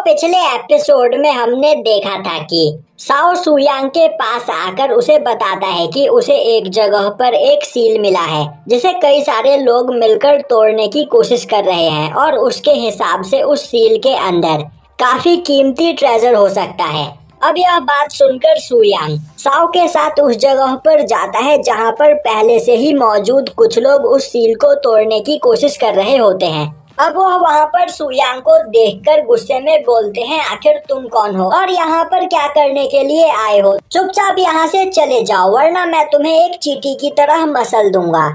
पिछले एपिसोड में हमने देखा था कि साओ सुयांग के पास आकर उसे बताता है कि उसे एक जगह पर एक सील मिला है जिसे कई सारे लोग मिलकर तोड़ने की कोशिश कर रहे हैं और उसके हिसाब से उस सील के अंदर काफी कीमती ट्रेजर हो सकता है। अब यह बात सुनकर सुयांग साओ के साथ उस जगह पर जाता है जहां पर पहले से ही मौजूद कुछ लोग उस सील को तोड़ने की कोशिश कर रहे होते हैं। अब वह वहाँ पर सुयांग को देखकर गुस्से में बोलते हैं, आखिर तुम कौन हो और यहाँ पर क्या करने के लिए आए हो? चुपचाप यहाँ से चले जाओ वरना मैं तुम्हें एक चींटी की तरह मसल दूंगा।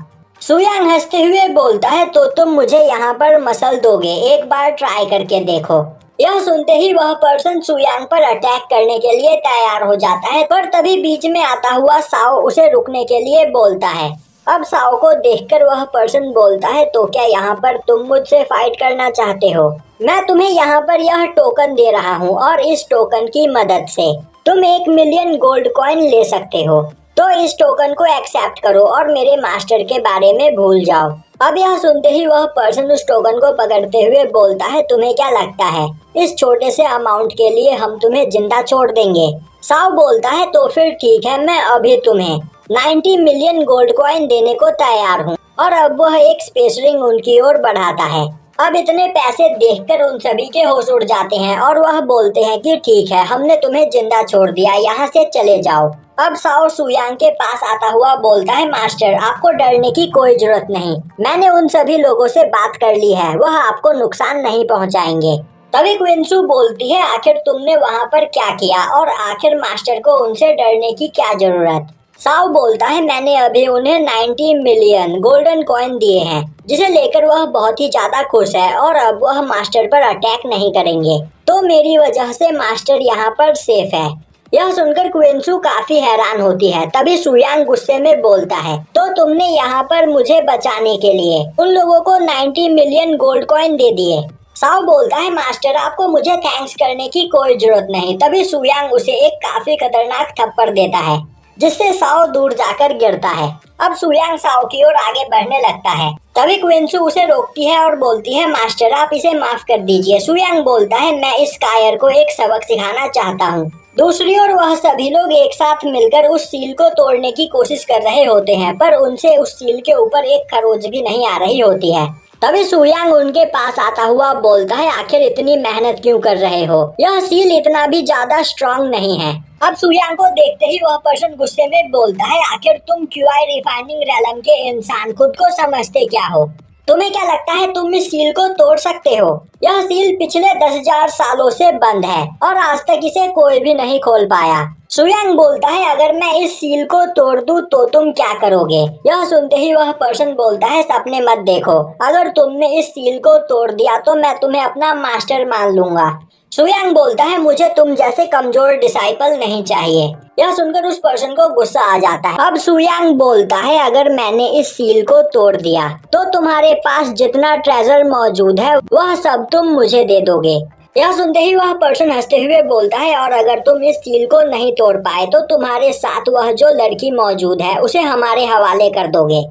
सुयांग हंसते हुए बोलता है, तो तुम मुझे यहाँ पर मसल दोगे? एक बार ट्राई करके देखो। यह सुनते ही वह पर्सन सुयांग पर अटैक करने के लिए तैयार हो जाता है, पर तभी बीच में आता हुआ साओ उसे रुकने के लिए बोलता है। अब साओ को देखकर वह पर्सन बोलता है, तो क्या यहाँ पर तुम मुझसे फाइट करना चाहते हो? मैं तुम्हें यहाँ पर यह टोकन दे रहा हूँ और इस टोकन की मदद से तुम 1 मिलियन गोल्ड कॉइन ले सकते हो। तो इस टोकन को एक्सेप्ट करो और मेरे मास्टर के बारे में भूल जाओ। अब यह सुनते ही वह पर्सन उस टोकन को पकड़ते हुए बोलता है, तुम्हें क्या लगता है इस छोटे से अमाउंट के लिए हम तुम्हें जिंदा छोड़ देंगे? साओ बोलता है, तो फिर ठीक है, मैं अभी तुम्हें 90 मिलियन गोल्ड कॉइन देने को तैयार हूँ। और अब वह एक स्पेस रिंग उनकी ओर बढ़ाता है। अब इतने पैसे देखकर उन सभी के होश उड़ जाते हैं और वह बोलते हैं कि ठीक है, हमने तुम्हें जिंदा छोड़ दिया, यहाँ से चले जाओ। अब साओ सुयांग के पास आता हुआ बोलता है, मास्टर आपको डरने की कोई जरूरत नहीं, मैंने उन सभी लोगों से बात कर ली है, वह आपको नुकसान नहीं पहुँचाएंगे। तभी क्विंसू बोलती है, आखिर तुमने वहाँ पर क्या किया और आखिर मास्टर को उनसे डरने की क्या जरूरत? साओ बोलता है, मैंने अभी उन्हें 90 मिलियन गोल्डन कॉइन दिए हैं जिसे लेकर वह बहुत ही ज्यादा खुश है और अब वह मास्टर पर अटैक नहीं करेंगे, तो मेरी वजह से मास्टर यहाँ पर सेफ है। यह सुनकर क्विंसू काफी हैरान होती है। तभी सुयांग गुस्से में बोलता है, तो तुमने यहाँ पर मुझे बचाने के लिए उन लोगों को 90 मिलियन गोल्ड कॉइन दे दिए? साओ बोलता है, मास्टर आपको मुझे थैंक्स करने की कोई जरूरत नहीं। तभी सुयांग उसे एक काफी खतरनाक थप्पड़ देता है जिससे साओ दूर जाकर गिरता है। अब सुयांग साओ की ओर आगे बढ़ने लगता है। तभी क्विंसू उसे रोकती है और बोलती है, मास्टर आप इसे माफ कर दीजिए। सुयांग बोलता है, मैं इस कायर को एक सबक सिखाना चाहता हूँ। दूसरी ओर वह सभी लोग एक साथ मिलकर उस सील को तोड़ने की कोशिश कर रहे होते हैं, पर उनसे उस सील के ऊपर एक खरोंच भी नहीं आ रही होती है। तभी सुयांग उनके पास आता हुआ बोलता है, आखिर इतनी मेहनत क्यों कर रहे हो? यह सील इतना भी ज्यादा स्ट्रॉन्ग नहीं है। अब सुयांग को देखते ही वह पर्सन गुस्से में बोलता है, आखिर तुम क्यूआई रिफाइनिंग रैलम के इंसान खुद को समझते क्या हो? तुम्हें क्या लगता है तुम इस सील को तोड़ सकते हो? यह सील पिछले 10,000 सालों से बंद है और आज तक इसे कोई भी नहीं खोल पाया। सुयांग बोलता है, अगर मैं इस सील को तोड़ दूं तो तुम क्या करोगे? यह सुनते ही वह पर्सन बोलता है, सपने मत देखो, अगर तुमने इस सील को तोड़ दिया तो मैं तुम्हें अपना मास्टर मान लूंगा। सुयांग बोलता है, मुझे तुम जैसे कमजोर डिसाइपल नहीं चाहिए। यह सुनकर उस पर्सन को गुस्सा आ जाता है। अब सुयांग बोलता है, अगर मैंने इस सील को तोड़ दिया तो तुम्हारे पास जितना ट्रेजर मौजूद है वह सब तुम मुझे दे दोगे। यह सुनते ही वह पर्सन हंसते हुए बोलता है, और अगर तुम इस सील को नहीं तोड़ पाए तो तुम्हारे साथ वह जो लड़की मौजूद है उसे हमारे हवाले कर दोगे।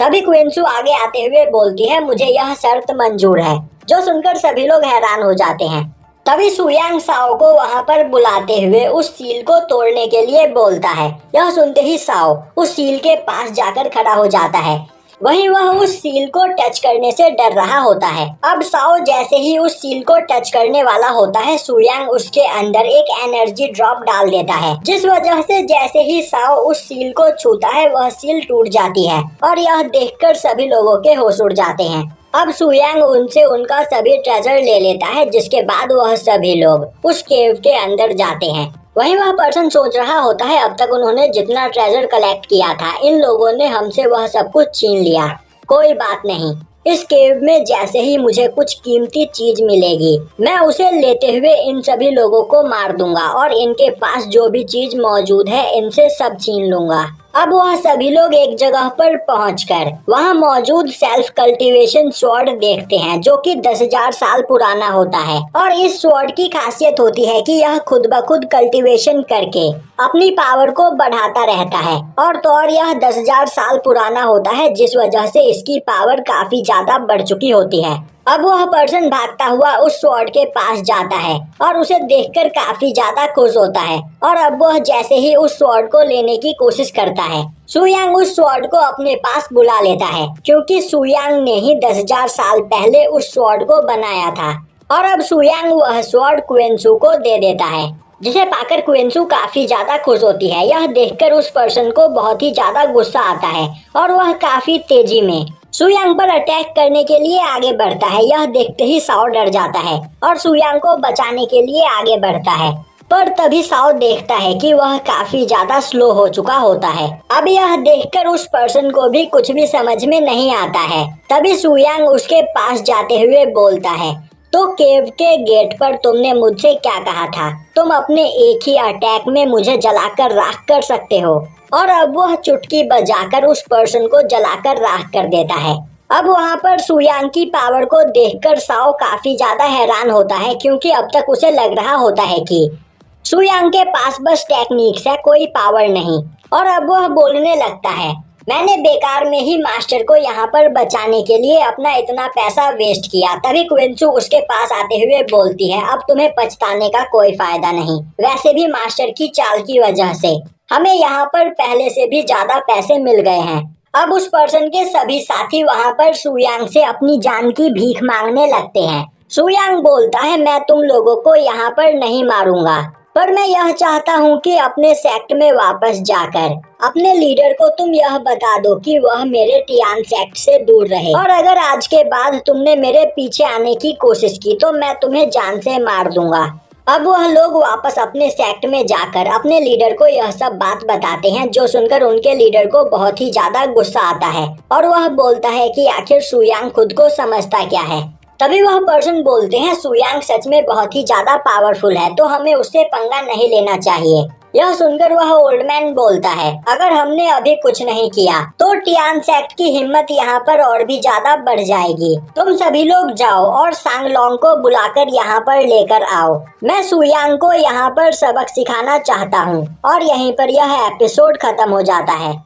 तभी क्विंसू आगे आते हुए बोलती है, मुझे यह शर्त मंजूर है। जो सुनकर सभी लोग हैरान हो जाते हैं। तभी सुयांग साओ को वहां पर बुलाते हुए उस सील को तोड़ने के लिए बोलता है। यह सुनते ही साओ उस सील के पास जाकर खड़ा हो जाता है। वहीं वह उस सील को टच करने से डर रहा होता है। अब साओ जैसे ही उस सील को टच करने वाला होता है, सुयांग उसके अंदर एक एनर्जी ड्रॉप डाल देता है, जिस वजह से जैसे ही साओ उस सील को छूता है वह सील टूट जाती है और यह देखकर सभी लोगों के होश उड़ जाते हैं। अब सुयांग उनसे उनका सभी ट्रेजर ले लेता है, जिसके बाद वह सभी लोग उस केव के अंदर जाते हैं। वहीं वह पर्सन सोच रहा होता है, अब तक उन्होंने जितना ट्रेजर कलेक्ट किया था इन लोगों ने हमसे वह सब कुछ छीन लिया। कोई बात नहीं, इस केव में जैसे ही मुझे कुछ कीमती चीज मिलेगी मैं उसे लेते हुए इन सभी लोगों को मार दूंगा और इनके पास जो भी चीज मौजूद है इनसे सब छीन लूंगा। अब वह सभी लोग एक जगह पर पहुंचकर वहां मौजूद सेल्फ कल्टीवेशन स्वॉर्ड देखते हैं, जो कि 10,000 साल पुराना होता है और इस स्वॉर्ड की खासियत होती है कि यह खुद ब खुद कल्टीवेशन करके अपनी पावर को बढ़ाता रहता है और तो और यह 10,000 साल पुराना होता है, जिस वजह से इसकी पावर काफी ज्यादा बढ़ चुकी होती है। अब वह पर्सन भागता हुआ उस स्वॉर्ड के पास जाता है और उसे देखकर काफी ज्यादा खुश होता है और अब वह जैसे ही उस स्वॉर्ड को लेने की कोशिश करता है, सुयांग उस स्वॉर्ड को अपने पास बुला लेता है क्योंकि सुयांग ने ही 10,000 साल पहले उस स्वॉर्ड को बनाया था। और अब सुयांग वह स्वॉर्ड क्वेनसू को दे देता है, जिसे पाकर क्वेनसू काफी ज्यादा खुश होती है। यह देखकर उस पर्सन को बहुत ही ज्यादा गुस्सा आता है और वह काफी तेजी में सुयांग पर अटैक करने के लिए आगे बढ़ता है। यह देखते ही साओ डर जाता है और सुयांग को बचाने के लिए आगे बढ़ता है, पर तभी साओ देखता है कि वह काफी ज्यादा स्लो हो चुका होता है। अब यह देखकर उस पर्सन को भी कुछ भी समझ में नहीं आता है। तभी सुयांग उसके पास जाते हुए बोलता है, तो केव के गेट पर तुमने मुझसे क्या कहा था? तुम अपने एक ही अटैक में मुझे जलाकर राख कर सकते हो। और अब वह चुटकी बजाकर उस पर्सन को जलाकर राख कर देता है। अब वहाँ पर सुयांग की पावर को देखकर साओ काफी ज्यादा हैरान होता है क्योंकि अब तक उसे लग रहा होता है कि सुयांग के पास बस टेक्निक्स है, कोई पावर नहीं। और अब वह बोलने लगता है, मैंने बेकार में ही मास्टर को यहाँ पर बचाने के लिए अपना इतना पैसा वेस्ट किया। तभी क्वेनसू उसके पास आते हुए बोलती है, अब तुम्हें पछताने का कोई फायदा नहीं। वैसे भी मास्टर की चाल की वजह से हमें यहाँ पर पहले से भी ज्यादा पैसे मिल गए हैं। अब उस पर्सन के सभी साथी वहाँ पर सुयांग से अपनी जान की भीख मांगने लगते हैं। सुयांग बोलता है, मैं तुम लोगों को यहाँ पर नहीं मारूंगा, पर मैं यह चाहता हूँ कि अपने सेक्ट में वापस जाकर अपने लीडर को तुम यह बता दो कि वह मेरे टियान सेक्ट से दूर रहे। और अगर आज के बाद तुमने मेरे पीछे आने की कोशिश की तो मैं तुम्हें जान से मार दूंगा। अब वह लोग वापस अपने सेक्ट में जाकर अपने लीडर को यह सब बात बताते हैं, जो सुनकर उनके लीडर को बहुत ही ज्यादा गुस्सा आता है और वह बोलता है कि आखिर सुयांग खुद को समझता क्या है। तभी वह पर्सन बोलते हैं, सुयांग सच में बहुत ही ज्यादा पावरफुल है, तो हमें उससे पंगा नहीं लेना चाहिए। यह सुनकर वह ओल्ड मैन बोलता है, अगर हमने अभी कुछ नहीं किया तो टियान सेक्ट की हिम्मत यहाँ पर और भी ज्यादा बढ़ जाएगी। तुम सभी लोग जाओ और सांगलोंग को बुलाकर यहाँ पर लेकर आओ। मैं सुयांग को यहाँ पर सबक सिखाना चाहता हूँ। और यहीं पर यह एपिसोड खत्म हो जाता है।